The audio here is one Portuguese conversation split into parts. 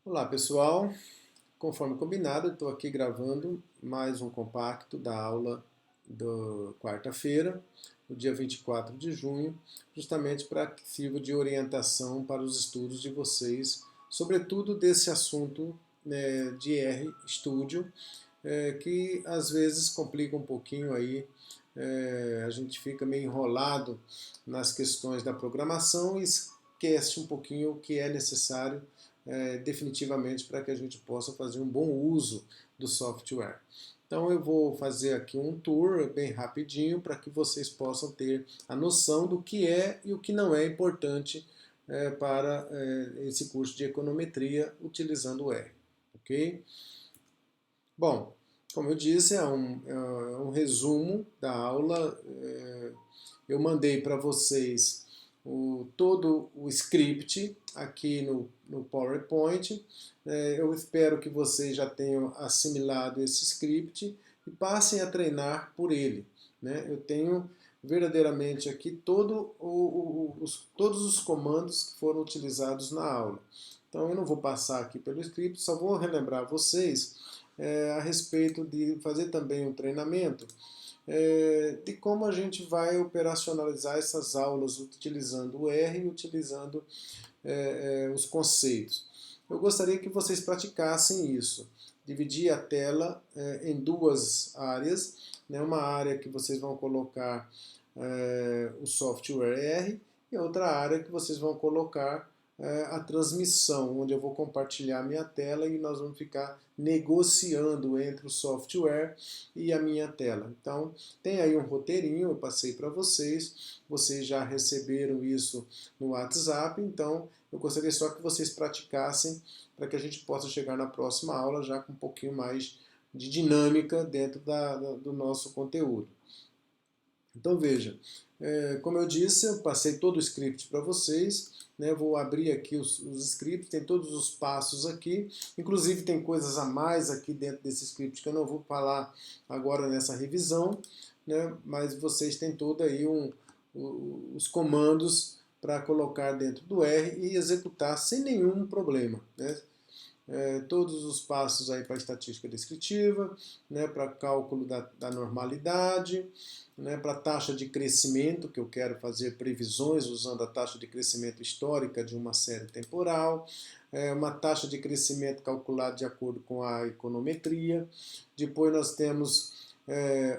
Olá pessoal, conforme combinado, estou aqui gravando mais um compacto da aula da quarta-feira, no dia 24 de junho, justamente para que sirva de orientação para os estudos de vocês, sobretudo desse assunto, né, de RStudio, que às vezes complica um pouquinho aí, a gente fica meio enrolado nas questões da programação e esquece um pouquinho o que é necessário definitivamente para que a gente possa fazer um bom uso do software. Então eu vou fazer aqui um tour bem rapidinho para que vocês possam ter a noção do que é e o que não é importante para esse curso de econometria utilizando o R, ok? Bom, como eu disse, é um resumo da aula. Eu mandei para vocês todo o script aqui no PowerPoint. Eu espero que vocês já tenham assimilado esse script e passem a treinar por ele, né? Eu tenho verdadeiramente aqui todos os comandos que foram utilizados na aula. Então eu não vou passar aqui pelo script, só vou relembrar vocês a respeito de fazer também um treinamento de como a gente vai operacionalizar essas aulas utilizando o R e utilizando os conceitos. Eu gostaria que vocês praticassem isso. Dividir a tela em duas áreas, né? Uma área que vocês vão colocar o software R e outra área que vocês vão colocar a transmissão, onde eu vou compartilhar minha tela e nós vamos ficar negociando entre o software e a minha tela. Então, tem aí um roteirinho, eu passei para vocês já receberam isso no WhatsApp, então eu gostaria só que vocês praticassem para que a gente possa chegar na próxima aula já com um pouquinho mais de dinâmica dentro do nosso conteúdo. Então veja, como eu disse, eu passei todo o script para vocês, né? Vou abrir aqui os scripts, tem todos os passos aqui, inclusive tem coisas a mais aqui dentro desse script que eu não vou falar agora nessa revisão, né? Mas vocês têm todo aí os comandos para colocar dentro do R e executar sem nenhum problema, né? Todos os passos aí para estatística descritiva, né, para cálculo da normalidade, né, para taxa de crescimento, que eu quero fazer previsões usando a taxa de crescimento histórica de uma série temporal, uma taxa de crescimento calculada de acordo com a econometria. Depois nós temos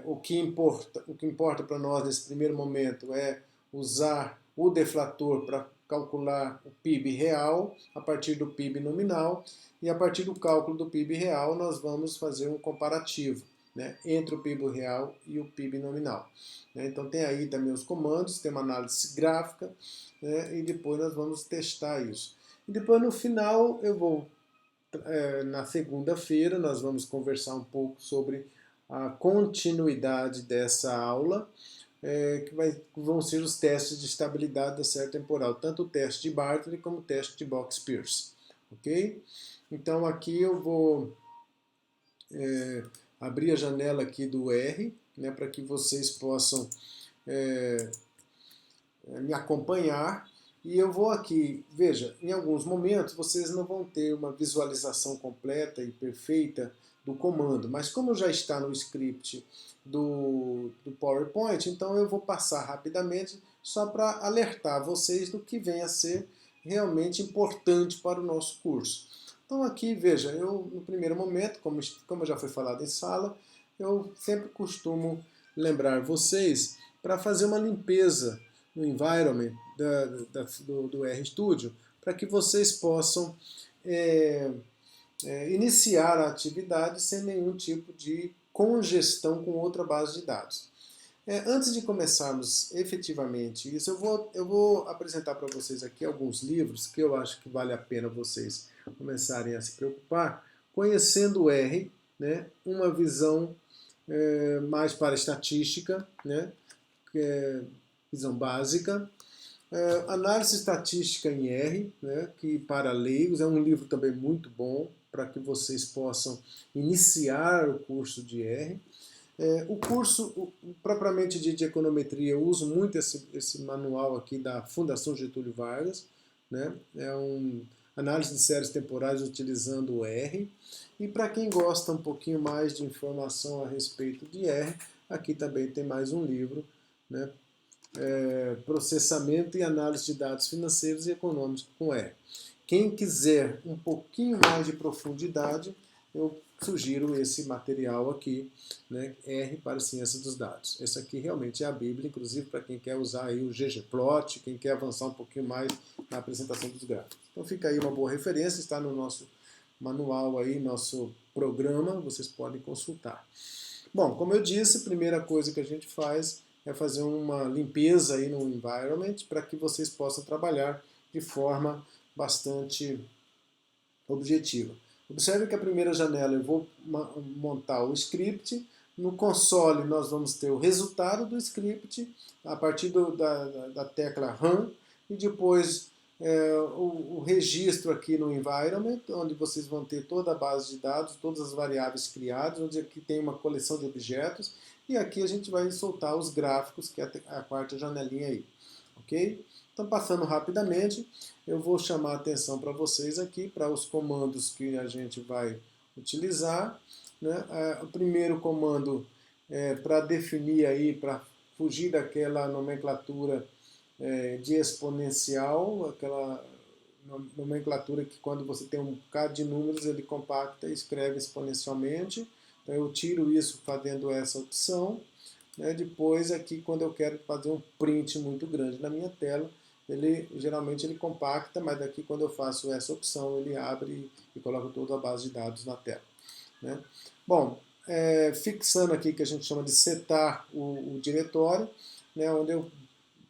o que importa para nós nesse primeiro momento é usar o deflator para calcular o PIB real a partir do PIB nominal, e a partir do cálculo do PIB real nós vamos fazer um comparativo, né, entre o PIB real e o PIB nominal. Então tem aí também os comandos, tem uma análise gráfica, né, e depois nós vamos testar isso. E depois no final eu vou, na segunda-feira, nós vamos conversar um pouco sobre a continuidade dessa aula, vão ser os testes de estabilidade da série temporal, tanto o teste de Bartley como o teste de Box-Pierce. Ok? Então aqui eu vou abrir a janela aqui do R, né, para que vocês possam me acompanhar. E eu vou aqui, veja, em alguns momentos vocês não vão ter uma visualização completa e perfeita do comando, mas como já está no script do PowerPoint, então eu vou passar rapidamente só para alertar vocês do que vem a ser realmente importante para o nosso curso. Então aqui, veja, eu no primeiro momento, como já foi falado em sala, eu sempre costumo lembrar vocês para fazer uma limpeza no environment do RStudio, para que vocês possam iniciar a atividade sem nenhum tipo de congestão com outra base de dados. Antes de começarmos efetivamente isso, eu vou apresentar para vocês aqui alguns livros que eu acho que vale a pena vocês começarem a se preocupar, conhecendo o R, né, uma visão mais para estatística, né, visão básica, análise estatística em R, né, que para leigos é um livro também muito bom para que vocês possam iniciar o curso de R. O curso propriamente de econometria, eu uso muito esse manual aqui da Fundação Getúlio Vargas, né? análise de séries temporais utilizando o R. E para quem gosta um pouquinho mais de informação a respeito de R, aqui também tem mais um livro, né? Processamento e análise de dados financeiros e econômicos com R. Quem quiser um pouquinho mais de profundidade, eu sugiro esse material aqui, né, R para Ciência dos Dados. Esse aqui realmente é a Bíblia, inclusive para quem quer usar aí o ggplot, quem quer avançar um pouquinho mais na apresentação dos gráficos. Então fica aí uma boa referência, está no nosso manual aí, nosso programa, vocês podem consultar. Bom, como eu disse, a primeira coisa que a gente faz é fazer uma limpeza aí no environment para que vocês possam trabalhar de forma bastante objetiva. Observe que a primeira janela eu vou montar o script. No console nós vamos ter o resultado do script a partir da tecla Run e depois o registro aqui no environment, onde vocês vão ter toda a base de dados, todas as variáveis criadas, onde aqui tem uma coleção de objetos e aqui a gente vai soltar os gráficos, que é a quarta janelinha aí, ok? Então, passando rapidamente, eu vou chamar a atenção para vocês aqui, para os comandos que a gente vai utilizar, né? O primeiro comando é para definir aí, para fugir daquela nomenclatura de exponencial, aquela nomenclatura que quando você tem um bocado de números, ele compacta e escreve exponencialmente. Então, eu tiro isso fazendo essa opção. Depois, aqui, quando eu quero fazer um print muito grande na minha tela, geralmente ele compacta, mas daqui quando eu faço essa opção, ele abre e coloca toda a base de dados na tela. Né? Bom, fixando aqui que a gente chama de setar o diretório, né, onde eu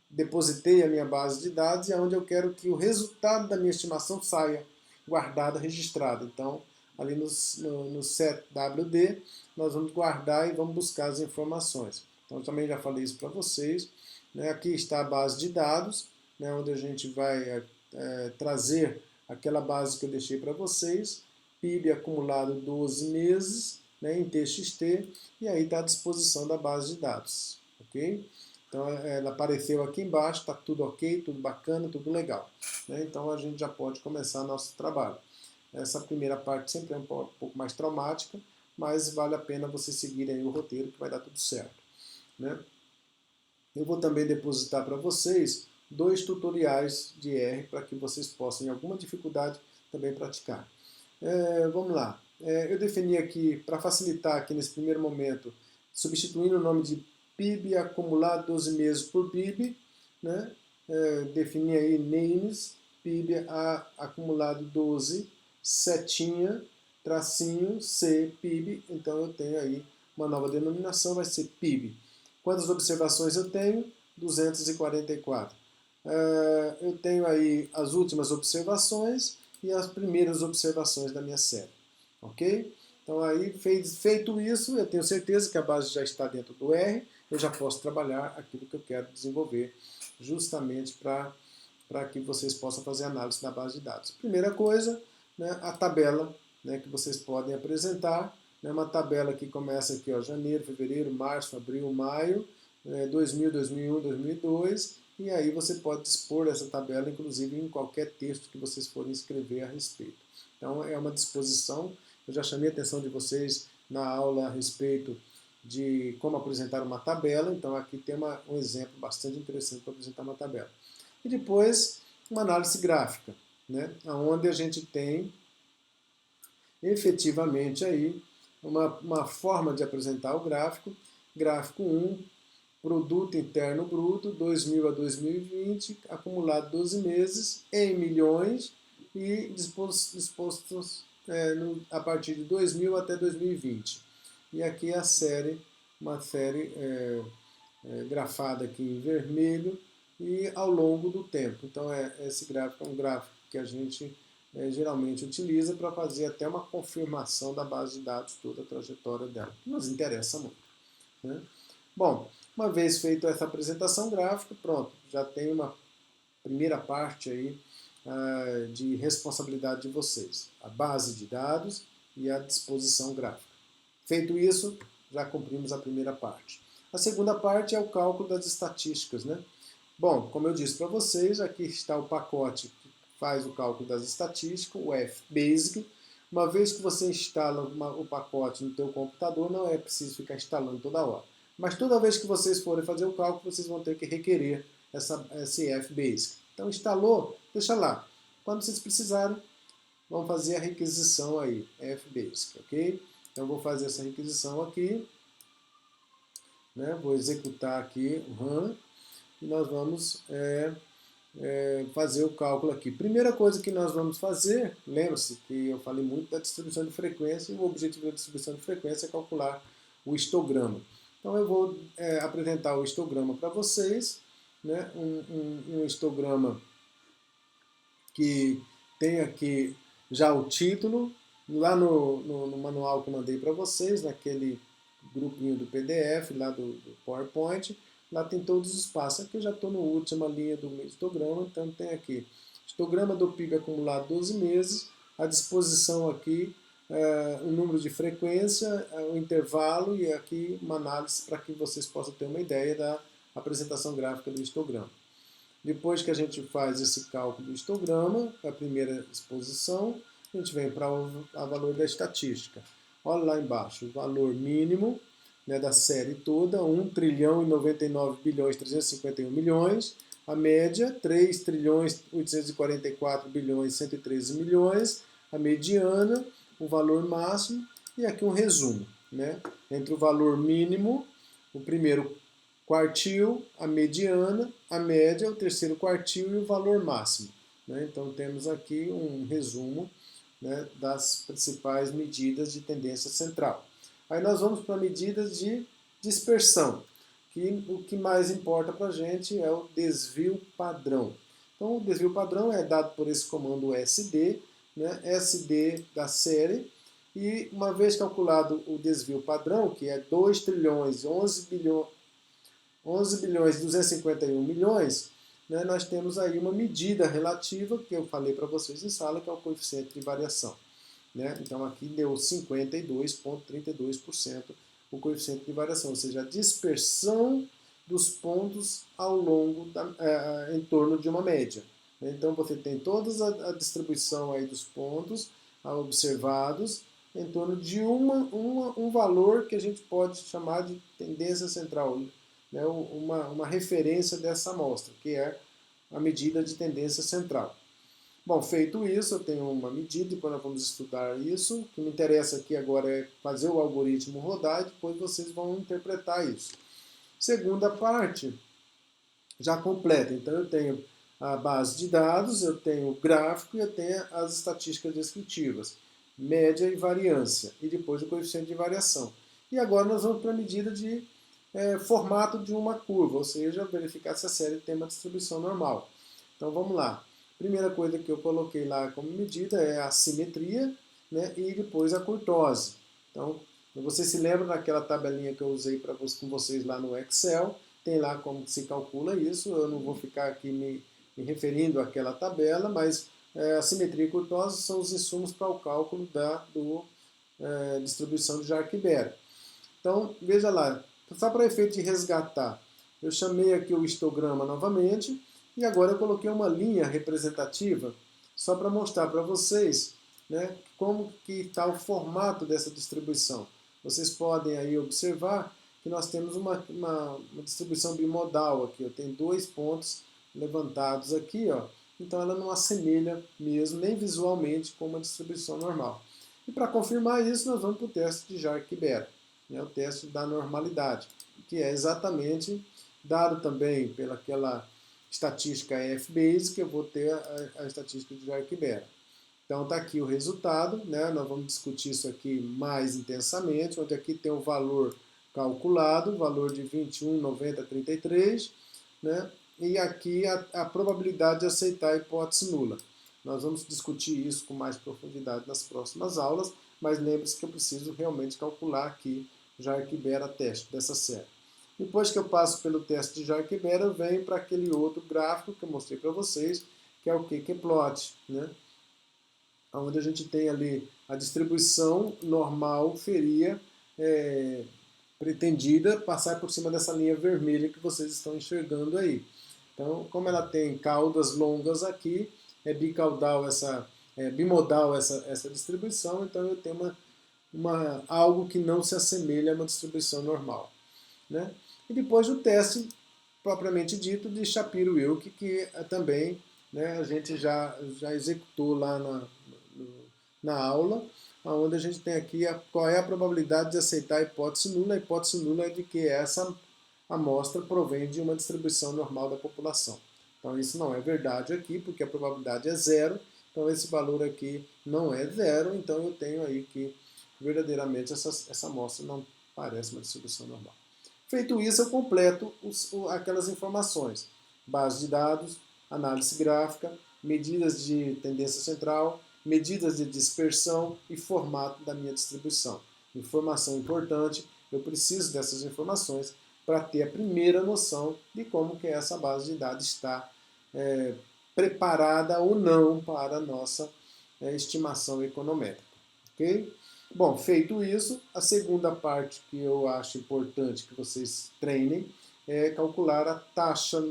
depositei a minha base de dados e é onde eu quero que o resultado da minha estimação saia guardado, registrado. Então, ali no setwd, nós vamos guardar e vamos buscar as informações. Então, eu também já falei isso para vocês. Né? Aqui está a base de dados, né, onde a gente vai trazer aquela base que eu deixei para vocês, PIB acumulado 12 meses, né, em TXT, e aí está à disposição da base de dados. Ok? Então ela apareceu aqui embaixo, está tudo ok, tudo bacana, tudo legal. Né? Então a gente já pode começar nosso trabalho. Essa primeira parte sempre é um pouco mais traumática, mas vale a pena você seguir aí o roteiro que vai dar tudo certo. Né? Eu vou também depositar para vocês 2 tutoriais de R para que vocês possam, em alguma dificuldade, também praticar. Vamos lá. Eu defini aqui, para facilitar aqui nesse primeiro momento, substituindo o nome de PIB acumulado 12 meses por PIB, né? Defini aí names, PIB acumulado 12, setinha, tracinho, C, PIB, então eu tenho aí uma nova denominação, vai ser PIB. Quantas observações eu tenho? 244. Eu tenho aí as últimas observações e as primeiras observações da minha série. Ok? Então aí, feito isso, eu tenho certeza que a base já está dentro do R, eu já posso trabalhar aquilo que eu quero desenvolver, justamente para que vocês possam fazer análise da base de dados. Primeira coisa, né, a tabela, né, que vocês podem apresentar, né, uma tabela que começa aqui, ó, janeiro, fevereiro, março, abril, maio, 2000, 2001, 2002, e aí você pode dispor essa tabela, inclusive, em qualquer texto que vocês forem escrever a respeito. Então, é uma disposição. Eu já chamei a atenção de vocês na aula a respeito de como apresentar uma tabela, então aqui tem um exemplo bastante interessante para apresentar uma tabela. E depois, uma análise gráfica, né, onde a gente tem efetivamente aí uma forma de apresentar o gráfico. Gráfico 1, produto interno bruto, 2000 a 2020, acumulado 12 meses, em milhões, e dispostos a partir de 2000 até 2020. E aqui a série, uma série grafada aqui em vermelho e ao longo do tempo. Então esse gráfico é um gráfico que a gente geralmente utiliza para fazer até uma confirmação da base de dados, toda a trajetória dela. Nos interessa muito. Né? Bom, uma vez feita essa apresentação gráfica, pronto, já tem uma primeira parte aí de responsabilidade de vocês, a base de dados e a disposição gráfica. Feito isso, já cumprimos a primeira parte. A segunda parte é o cálculo das estatísticas, né? Bom, como eu disse para vocês, aqui está o pacote que faz o cálculo das estatísticas, o F-Basic. Uma vez que você instala o pacote no teu computador, não é preciso ficar instalando toda hora. Mas toda vez que vocês forem fazer o cálculo, vocês vão ter que requerer esse F-Basic. Então, instalou, deixa lá. Quando vocês precisarem, vão fazer a requisição aí, F-Basic, ok? Então, vou fazer essa requisição aqui, né? Vou executar aqui o run e nós vamos fazer o cálculo aqui. Primeira coisa que nós vamos fazer, lembre-se que eu falei muito da distribuição de frequência e o objetivo da distribuição de frequência é calcular o histograma. Então eu vou apresentar o histograma para vocês, né? Um histograma que tem aqui já o título, lá no manual que eu mandei para vocês, naquele grupinho do PDF, lá do PowerPoint, lá tem todos os passos. Aqui eu já estou na última linha do histograma, então tem aqui histograma do PIB acumulado 12 meses, a disposição aqui, o número de frequência, o intervalo e aqui uma análise para que vocês possam ter uma ideia da apresentação gráfica do histograma. Depois que a gente faz esse cálculo do histograma, a primeira exposição, a gente vem para o valor da estatística. Olha lá embaixo, o valor mínimo, né, da série toda, 1 trilhão e 99 bilhões 351 milhões, a média, 3 trilhões 844 bilhões 113 milhões, a mediana, o valor máximo e aqui um resumo, né, entre o valor mínimo, o primeiro quartil, a mediana, a média, o terceiro quartil e o valor máximo, né? Então temos aqui um resumo, né, das principais medidas de tendência central. Aí nós vamos para medidas de dispersão, que o que mais importa para a gente é o desvio padrão. Então o desvio padrão é dado por esse comando SD, né, SD da série, e uma vez calculado o desvio padrão, que é 2 trilhões 11 bilhões e 251 milhões, né, nós temos aí uma medida relativa, que eu falei para vocês em sala, que é o coeficiente de variação. Né? Então aqui deu 52,32% o coeficiente de variação, ou seja, a dispersão dos pontos ao longo, em torno de uma média. Então você tem toda a distribuição aí dos pontos observados em torno de um valor que a gente pode chamar de tendência central, né, uma referência dessa amostra, que é a medida de tendência central. Bom, feito isso, eu tenho uma medida, depois nós vamos estudar isso. O que me interessa aqui agora é fazer o algoritmo rodar e depois vocês vão interpretar isso. Segunda parte, já completa. Então eu tenho a base de dados, eu tenho o gráfico e eu tenho as estatísticas descritivas, média e variância, e depois o coeficiente de variação. E agora nós vamos para a medida de formato de uma curva, ou seja, verificar se a série tem uma distribuição normal. Então vamos lá. Primeira coisa que eu coloquei lá como medida é a simetria, né, e depois a curtose. Então, você se lembra daquela tabelinha que eu usei com vocês lá no Excel, tem lá como se calcula isso, eu não vou ficar aqui me referindo àquela tabela, mas a simetria e curtose são os insumos para o cálculo da distribuição de Jarque-Bera. Então, veja lá, só para efeito de resgatar, eu chamei aqui o histograma novamente, e agora eu coloquei uma linha representativa só para mostrar para vocês, né, como que está o formato dessa distribuição. Vocês podem aí observar que nós temos uma distribuição bimodal aqui. Eu tenho 2 pontos levantados aqui, ó. Então ela não assemelha mesmo, nem visualmente, com uma distribuição normal. E para confirmar isso, nós vamos para o teste de Jarque-Bera, né, o teste da normalidade, que é exatamente dado também pelaquela estatística F-Basic, eu vou ter a estatística de Jarque-Bera. Então está aqui o resultado, né? Nós vamos discutir isso aqui mais intensamente, onde aqui tem o valor calculado, o valor de 21,9033, né? E aqui a probabilidade de aceitar a hipótese nula. Nós vamos discutir isso com mais profundidade nas próximas aulas, mas lembre-se que eu preciso realmente calcular aqui o Jarque-Bera teste dessa série. Depois que eu passo pelo teste de Jarque-Bera, eu venho para aquele outro gráfico que eu mostrei para vocês, que é o kkplot, né? Onde a gente tem ali a distribuição normal seria pretendida passar por cima dessa linha vermelha que vocês estão enxergando aí. Então, como ela tem caudas longas aqui, é bicaudal, bimodal essa distribuição, então eu tenho algo que não se assemelha a uma distribuição normal. Né? E depois o teste propriamente dito de Shapiro-Wilk, que também, né, a gente já executou lá na aula, onde a gente tem aqui qual é a probabilidade de aceitar a hipótese nula. A hipótese nula é de que essa amostra provém de uma distribuição normal da população. Então isso não é verdade aqui, porque a probabilidade é zero, então esse valor aqui não é zero, então eu tenho aí que verdadeiramente essa amostra não parece uma distribuição normal. Feito isso, eu completo aquelas informações: base de dados, análise gráfica, medidas de tendência central, medidas de dispersão e formato da minha distribuição. Informação importante, eu preciso dessas informações para ter a primeira noção de como que essa base de dados está preparada ou não para a nossa estimação econométrica. Ok? Bom, feito isso, a segunda parte que eu acho importante que vocês treinem é calcular a taxa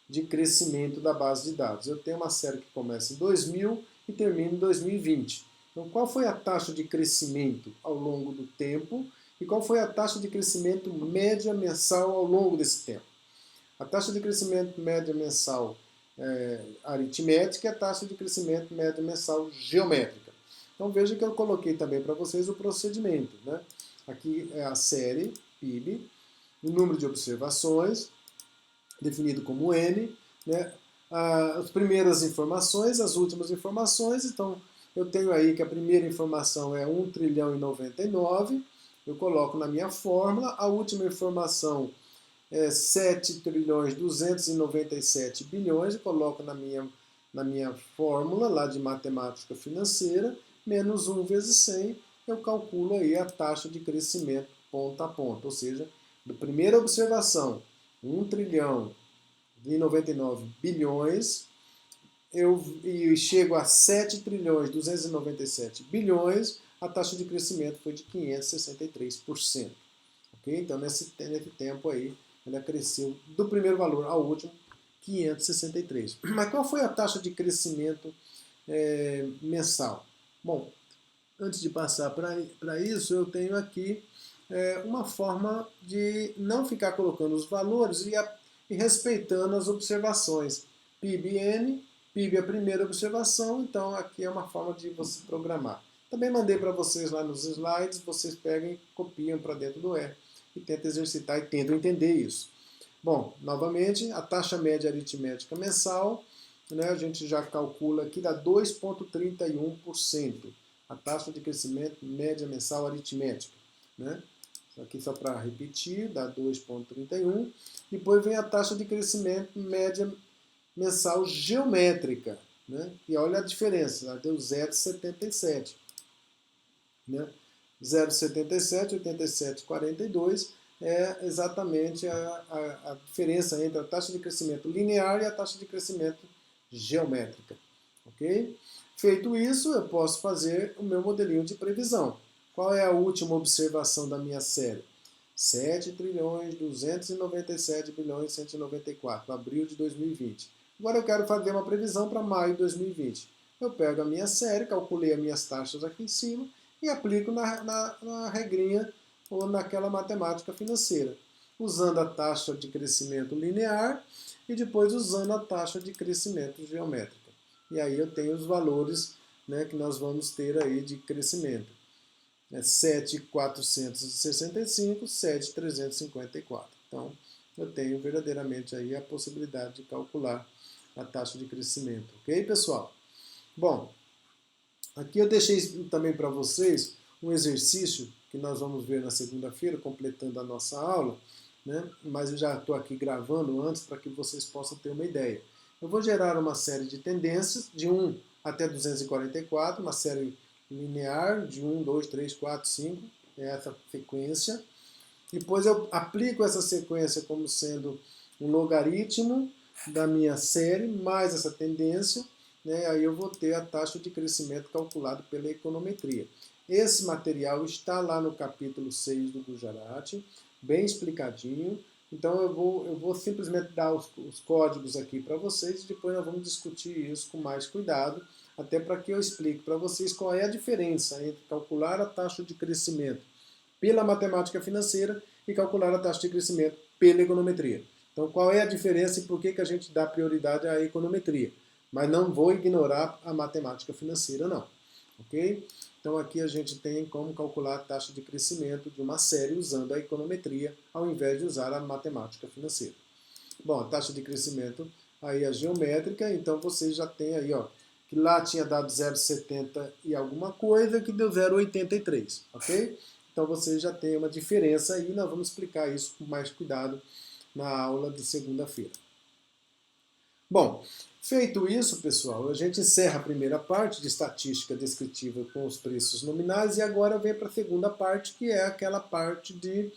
de crescimento da base de dados. Eu tenho uma série que começa em 2000 e termina em 2020. Então, qual foi a taxa de crescimento ao longo do tempo e qual foi a taxa de crescimento média mensal ao longo desse tempo? A taxa de crescimento média mensal aritmética e a taxa de crescimento média mensal geométrica. Então veja que eu coloquei também para vocês o procedimento. Né? Aqui é a série PIB, o número de observações, definido como N, né? As primeiras informações, as últimas informações. Então eu tenho aí que a primeira informação é 1 trilhão e 99, eu coloco na minha fórmula. A última informação é 7 trilhões 297 bilhões, eu coloco na minha fórmula lá de matemática financeira, menos 1 vezes 100, eu calculo aí a taxa de crescimento ponta a ponta. Ou seja, da primeira observação, 1 trilhão e 99 bilhões, eu chego a 7 trilhões 297 bilhões, a taxa de crescimento foi de 563%. Okay? Então, nesse tempo aí, ela cresceu do primeiro valor ao último, 563. Mas qual foi a taxa de crescimento mensal? Bom, antes de passar para isso, eu tenho aqui uma forma de não ficar colocando os valores e respeitando as observações. PIB-N, PIB é a primeira observação, então aqui é uma forma de você programar. Também mandei para vocês lá nos slides, vocês pegam e copiam para dentro do R e tentam exercitar e tentam entender isso. Bom, novamente, a taxa média aritmética mensal, né, a gente já calcula aqui, dá 2,31%. A taxa de crescimento média mensal aritmética. Né? Aqui só para repetir, dá 2,31. Depois vem a taxa de crescimento média mensal geométrica. Né? E olha a diferença, ela deu 0,77. Né? 0,77, 87,42 é exatamente a diferença entre a taxa de crescimento linear e a taxa de crescimento geométrica. Ok? Feito isso, eu posso fazer o meu modelinho de previsão. Qual é a última observação da minha série? 7 trilhões 297 bilhões 194, abril de 2020. Agora eu quero fazer uma previsão para maio de 2020. Eu pego a minha série, calculei as minhas taxas aqui em cima e aplico na regrinha ou naquela matemática financeira, usando a taxa de crescimento linear e depois usando a taxa de crescimento geométrica. E aí eu tenho os valores, né, que nós vamos ter aí de crescimento. 7.465, 7.354. Então, eu tenho verdadeiramente aí a possibilidade de calcular a taxa de crescimento. Ok, pessoal? Bom, aqui eu deixei também para vocês um exercício que nós vamos ver na segunda-feira, completando a nossa aula, né? Mas eu já estou aqui gravando antes para que vocês possam ter uma ideia. Eu vou gerar uma série de tendências, de 1 até 244, uma série linear, de 1, 2, 3, 4, 5, é essa sequência. Depois eu aplico essa sequência como sendo um logaritmo da minha série, mais essa tendência, né? Aí eu vou ter a taxa de crescimento calculado pela econometria. Esse material está lá no capítulo 6 do Gujarati, bem explicadinho, Então eu vou simplesmente dar os códigos aqui para vocês e depois nós vamos discutir isso com mais cuidado, até para que eu explique para vocês qual é a diferença entre calcular a taxa de crescimento pela matemática financeira e calcular a taxa de crescimento pela econometria. Então, qual é a diferença e por que a gente dá prioridade à econometria? Mas não vou ignorar a matemática financeira, não. Ok? Então, aqui a gente tem como calcular a taxa de crescimento de uma série usando a econometria, ao invés de usar a matemática financeira. Bom, a taxa de crescimento aí é geométrica, então vocês já têm aí, ó, que lá tinha dado 0,70 e alguma coisa, que deu 0,83, ok? Então vocês já têm uma diferença aí, nós vamos explicar isso com mais cuidado na aula de segunda-feira. Bom, feito isso, pessoal, a gente encerra a primeira parte de estatística descritiva com os preços nominais e agora vem para a segunda parte, que é aquela parte de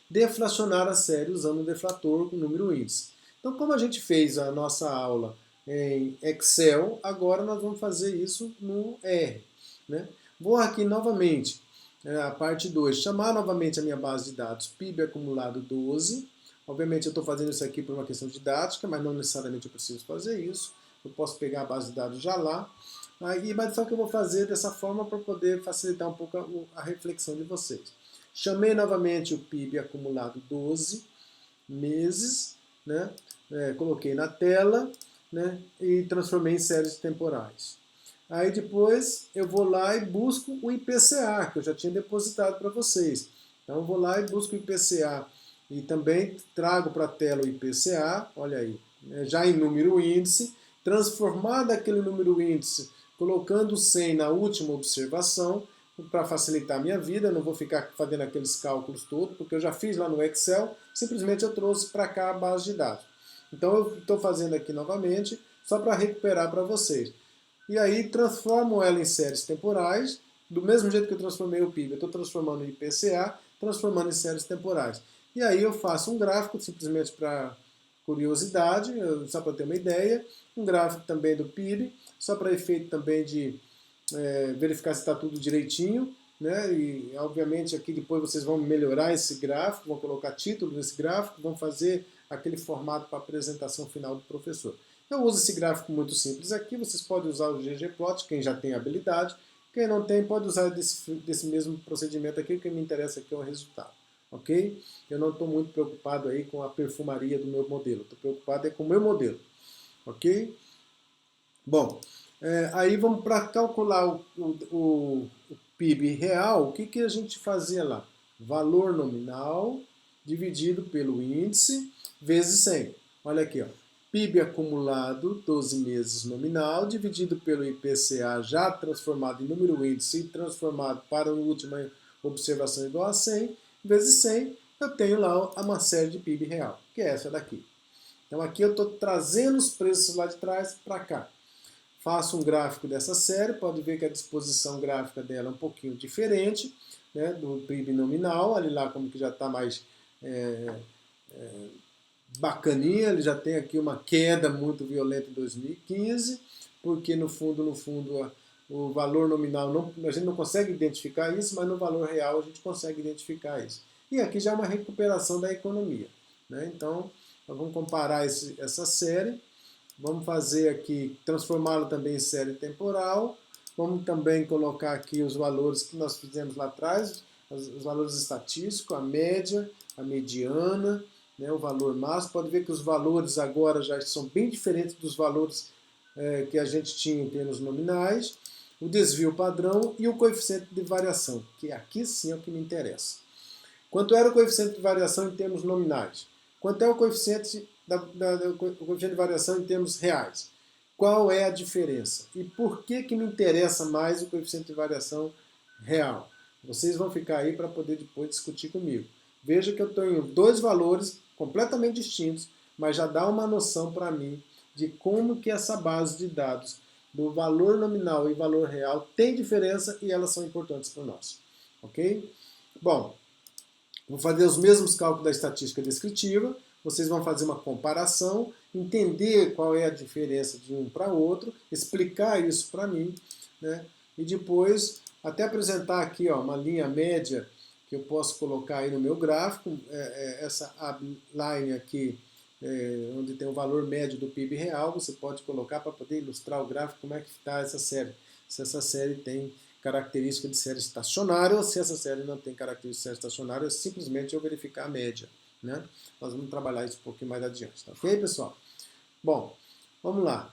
deflacionar a série usando o deflator com número índice. Então, como a gente fez a nossa aula em Excel, agora nós vamos fazer isso no R. Né? Vou aqui novamente, a parte 2, chamar novamente a minha base de dados PIB acumulado 12. Obviamente eu estou fazendo isso aqui por uma questão didática, mas não necessariamente eu preciso fazer isso. Eu posso pegar a base de dados já lá. Mas só que eu vou fazer dessa forma para poder facilitar um pouco a reflexão de vocês. Chamei novamente o PIB acumulado 12 meses, né? Coloquei na tela, né? E transformei em séries temporais. Aí depois eu vou lá e busco o IPCA, que eu já tinha depositado para vocês. Então eu vou lá e busco o IPCA e também trago para a tela o IPCA, olha aí, já em número índice, transformado aquele número índice, colocando 100 na última observação, para facilitar a minha vida, não vou ficar fazendo aqueles cálculos todos, porque eu já fiz lá no Excel, simplesmente eu trouxe para cá a base de dados. Então eu estou fazendo aqui novamente, só para recuperar para vocês. E aí transformo ela em séries temporais, do mesmo jeito que eu transformei o PIB, eu estou transformando em IPCA, transformando em séries temporais. E aí eu faço um gráfico, simplesmente para curiosidade, só para ter uma ideia, um gráfico também do PIB, só para efeito também de verificar se está tudo direitinho, né? E obviamente aqui depois vocês vão melhorar esse gráfico, vão colocar título nesse gráfico, vão fazer aquele formato para a apresentação final do professor. Eu uso esse gráfico muito simples aqui, vocês podem usar o ggplot, quem já tem habilidade, quem não tem pode usar desse mesmo procedimento aqui, o que me interessa aqui é o resultado, ok? Eu não estou muito preocupado aí com a perfumaria do meu modelo, estou preocupado com o meu modelo, ok? Bom, aí vamos para calcular o PIB real, o que a gente fazia lá? Valor nominal dividido pelo índice vezes 100. Olha aqui, ó. PIB acumulado, 12 meses nominal, dividido pelo IPCA já transformado em número índice e transformado para a última observação igual a 100, vezes 100, eu tenho lá uma série de PIB real, que é essa daqui. Então aqui eu estou trazendo os preços lá de trás para cá. Faço um gráfico dessa série, pode ver que a disposição gráfica dela é um pouquinho diferente, né, do PIB nominal, ali lá como que já está mais bacaninha, ele já tem aqui uma queda muito violenta em 2015, porque no fundo, o valor nominal, a gente não consegue identificar isso, mas no valor real a gente consegue identificar isso. E aqui já é uma recuperação da economia. Né? Então, nós vamos comparar essa série, vamos fazer aqui, transformá-lo também em série temporal, vamos também colocar aqui os valores que nós fizemos lá atrás, os valores estatísticos, a média, a mediana, né, o valor máximo. Pode ver que os valores agora já são bem diferentes dos valores que a gente tinha em termos nominais, o desvio padrão e o coeficiente de variação, que aqui sim é o que me interessa. Quanto era o coeficiente de variação em termos nominais? Quanto é o coeficiente de variação em termos reais? Qual é a diferença? E por que me interessa mais o coeficiente de variação real? Vocês vão ficar aí para poder depois discutir comigo. Veja que eu tenho dois valores completamente distintos, mas já dá uma noção para mim de como que essa base de dados do valor nominal e valor real tem diferença e elas são importantes para nós. Ok? Bom, vou fazer os mesmos cálculos da estatística descritiva, vocês vão fazer uma comparação, entender qual é a diferença de um para outro, explicar isso para mim, né? E depois até apresentar aqui ó, uma linha média que eu posso colocar aí no meu gráfico, essa line aqui, onde tem o valor médio do PIB real, você pode colocar para poder ilustrar o gráfico como é que está essa série. Se essa série tem característica de série estacionária ou se essa série não tem característica de série estacionária, é simplesmente eu verificar a média. Né? Nós vamos trabalhar isso um pouquinho mais adiante, tá ok, pessoal? Bom, vamos lá.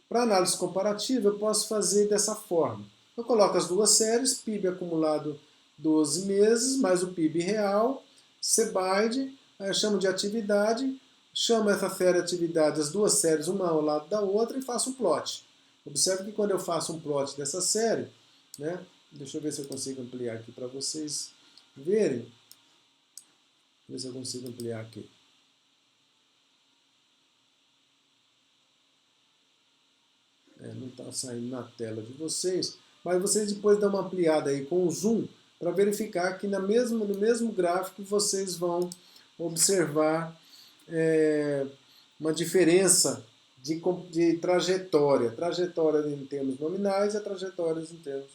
Para análise comparativa, eu posso fazer dessa forma. Eu coloco as duas séries, PIB acumulado 12 meses, mais o PIB real, CBID, aí eu chamo de atividade, chamo essa série atividade, as duas séries, uma ao lado da outra, e faço um plot. Observe que quando eu faço um plot dessa série, né, deixa eu ver se eu consigo ampliar aqui para vocês verem. Ver se eu consigo ampliar aqui. Não está saindo na tela de vocês, mas vocês depois dão uma ampliada aí com o zoom para verificar que no mesmo gráfico vocês vão observar uma diferença de trajetória. Trajetória em termos nominais e trajetórias em termos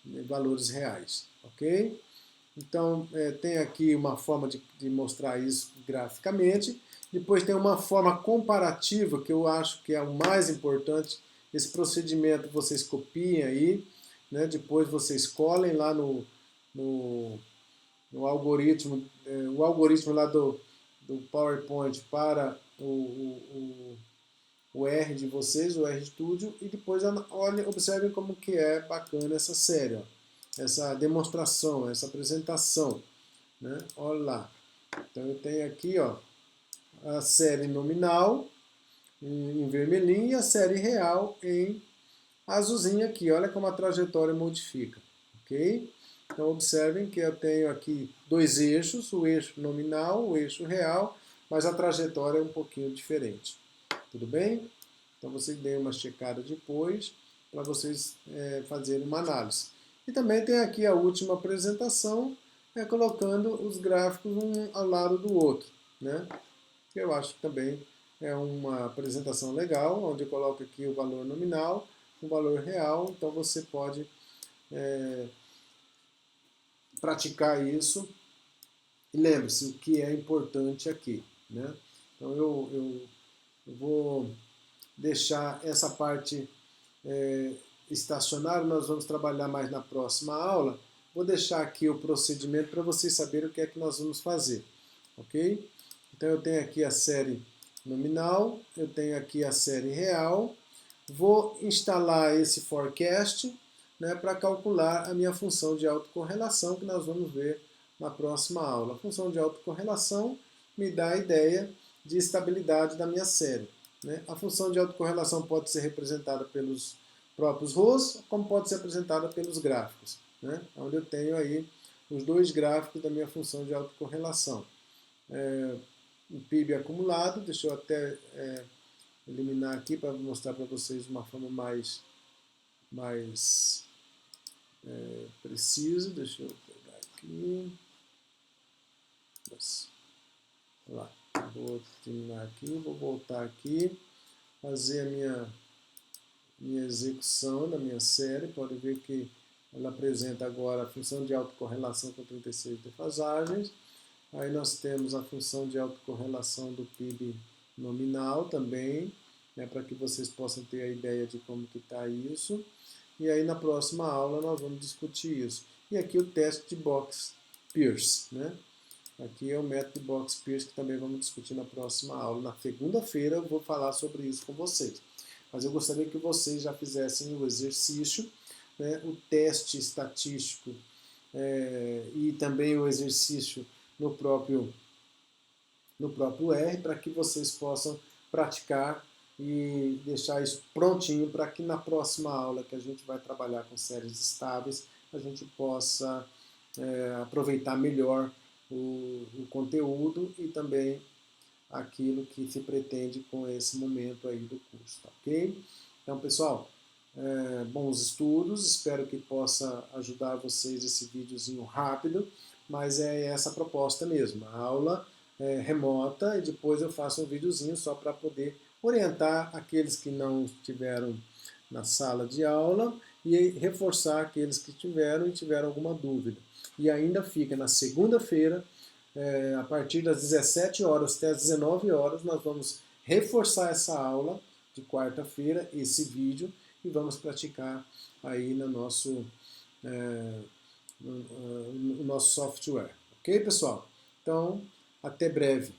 de valores reais. Ok? Então, tem aqui uma forma de mostrar isso graficamente. Depois tem uma forma comparativa, que eu acho que é o mais importante. Esse procedimento vocês copiem aí, né? Depois vocês colhem lá no algoritmo, o algoritmo lá do PowerPoint para o R de vocês, o RStudio, e depois observem como que é bacana essa série, ó. Essa demonstração, essa apresentação. Né? Olha lá. Então eu tenho aqui, ó, a série nominal em vermelhinho e a série real em azulzinho aqui. Olha como a trajetória modifica. Ok? Então observem que eu tenho aqui dois eixos, o eixo nominal, o eixo real, mas a trajetória é um pouquinho diferente. Tudo bem? Então vocês deem uma checada depois para vocês fazerem uma análise. E também tem aqui a última apresentação, colocando os gráficos um ao lado do outro. Né? Eu acho que também é uma apresentação legal, onde eu coloco aqui o valor nominal, o valor real, então você pode praticar isso. E lembre-se o que é importante aqui. Né? Então eu vou deixar essa parte estacionária, nós vamos trabalhar mais na próxima aula. Vou deixar aqui o procedimento para vocês saberem o que é que nós vamos fazer. Ok? Então eu tenho aqui a série nominal, eu tenho aqui a série real. Vou instalar esse forecast, né, para calcular a minha função de autocorrelação, que nós vamos ver na próxima aula. A função de autocorrelação me dá a ideia de estabilidade da minha série. Né? A função de autocorrelação pode ser representada pelos próprios rows, como pode ser apresentada pelos gráficos, né? Onde eu tenho aí os dois gráficos da minha função de autocorrelação. O PIB acumulado, deixa eu até eliminar aqui para mostrar para vocês de uma forma mais precisa. Deixa eu pegar aqui. Lá. Vou terminar aqui, vou voltar aqui, fazer a minha execução da minha série. Pode ver que ela apresenta agora a função de autocorrelação com 36 defasagens. Aí nós temos a função de autocorrelação do PIB nominal também, né, para que vocês possam ter a ideia de como que está isso. E aí na próxima aula nós vamos discutir isso. E aqui o teste de Box-Pierce, né? Aqui é o método de Box-Pierce, que também vamos discutir na próxima aula. Na segunda-feira eu vou falar sobre isso com vocês. Mas eu gostaria que vocês já fizessem o exercício, né, o teste estatístico e também o exercício no próprio R, para que vocês possam praticar e deixar isso prontinho para que na próxima aula, que a gente vai trabalhar com séries estáveis, a gente possa aproveitar melhor o conteúdo e também aquilo que se pretende com esse momento aí do curso, tá ok? Então, pessoal, bons estudos, espero que possa ajudar vocês esse videozinho rápido, mas é essa a proposta mesmo, a aula remota, e depois eu faço um videozinho só para poder orientar aqueles que não estiveram na sala de aula e reforçar aqueles que tiveram alguma dúvida. E ainda fica na segunda-feira, a partir das 17 horas até as 19 horas, nós vamos reforçar essa aula de quarta-feira, esse vídeo, e vamos praticar aí no nosso, no nosso software. Ok, pessoal? Então, até breve.